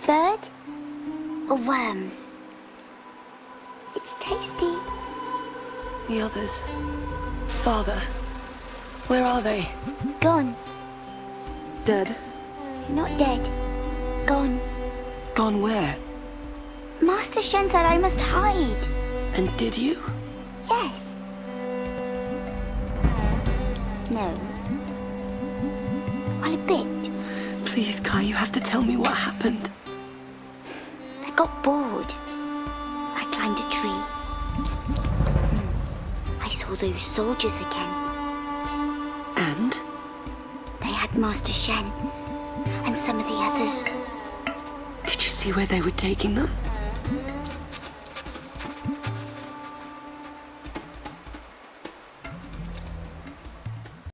bird or worms? It's tasty. The others. Father. Where are they? Gone. Dead? Not dead. Gone. Gone where? Master Shen said I must hide. And did you? Yes. No. Well, a bit. Please, Kai, you have to tell me what happened. I got bored. I climbed a tree. I saw those soldiers again. And? They had Master Shen and some of the others. Did you see where they were taking them?